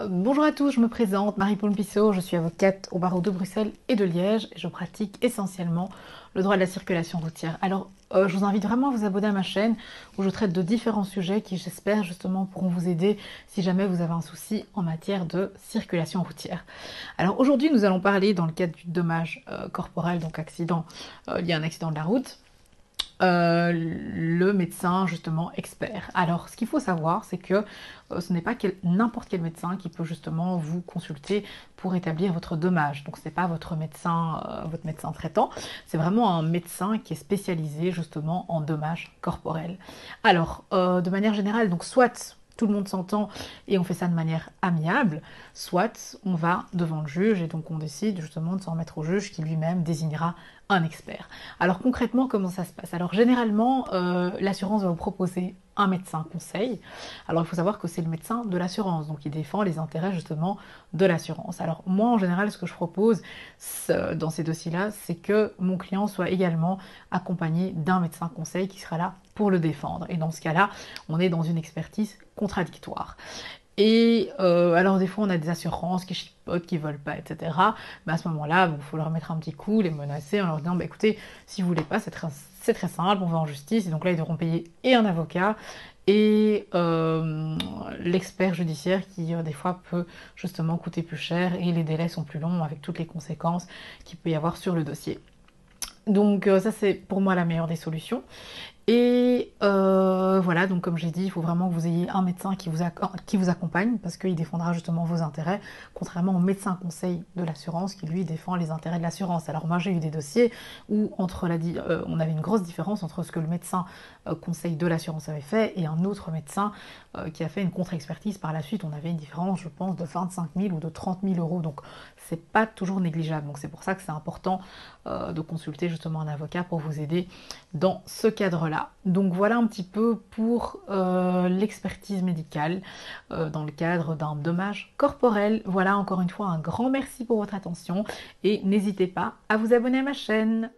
Bonjour à tous, je me présente, Marie-Paule Pissot, je suis avocate au barreau de Bruxelles et de Liège et je pratique essentiellement le droit de la circulation routière. Alors, je vous invite vraiment à vous abonner à ma chaîne où je traite de différents sujets qui, j'espère, justement pourront vous aider si jamais vous avez un souci en matière de circulation routière. Alors aujourd'hui, nous allons parler dans le cadre du dommage corporel, donc accident lié à un accident de la route. Le médecin justement expert. Alors ce qu'il faut savoir, c'est que ce n'est pas n'importe quel médecin qui peut justement vous consulter pour établir votre dommage. Donc ce n'est pas votre médecin traitant, c'est vraiment un médecin qui est spécialisé justement en dommages corporels. Alors de manière générale, donc soit tout le monde s'entend et on fait ça de manière amiable, soit on va devant le juge et donc on décide justement de s'en remettre au juge qui lui-même désignera un expert. Alors concrètement, comment ça se passe? Alors généralement, l'assurance va vous proposer un médecin conseil. Alors il faut savoir que c'est le médecin de l'assurance, donc il défend les intérêts justement de l'assurance. Alors moi en général, ce que je propose dans ces dossiers-là, c'est que mon client soit également accompagné d'un médecin conseil qui sera là pour le défendre. Et dans ce cas-là, on est dans une expertise contradictoire. Et alors des fois on a des assurances qui chipotent, qui veulent pas, etc. Mais à ce moment-là, il faut leur mettre un petit coup, les menacer en leur disant, bah, écoutez, si vous voulez pas, c'est très simple, on va en justice. Et donc là, ils devront payer et un avocat et l'expert judiciaire qui des fois peut justement coûter plus cher et les délais sont plus longs avec toutes les conséquences qu'il peut y avoir sur le dossier. Donc ça c'est pour moi la meilleure des solutions. Et voilà, donc comme j'ai dit, il faut vraiment que vous ayez un médecin qui vous accompagne parce qu'il défendra justement vos intérêts, contrairement au médecin conseil de l'assurance qui lui défend les intérêts de l'assurance. Alors moi j'ai eu des dossiers où on avait une grosse différence entre ce que le médecin conseil de l'assurance avait fait et un autre médecin qui a fait une contre-expertise par la suite. On avait une différence, je pense, de 25 000 ou de 30 000 euros, donc c'est pas toujours négligeable. Donc c'est pour ça que c'est important de consulter justement un avocat pour vous aider dans ce cadre-là. Donc voilà un petit peu pour l'expertise médicale dans le cadre d'un dommage corporel. Voilà encore une fois un grand merci pour votre attention et n'hésitez pas à vous abonner à ma chaîne.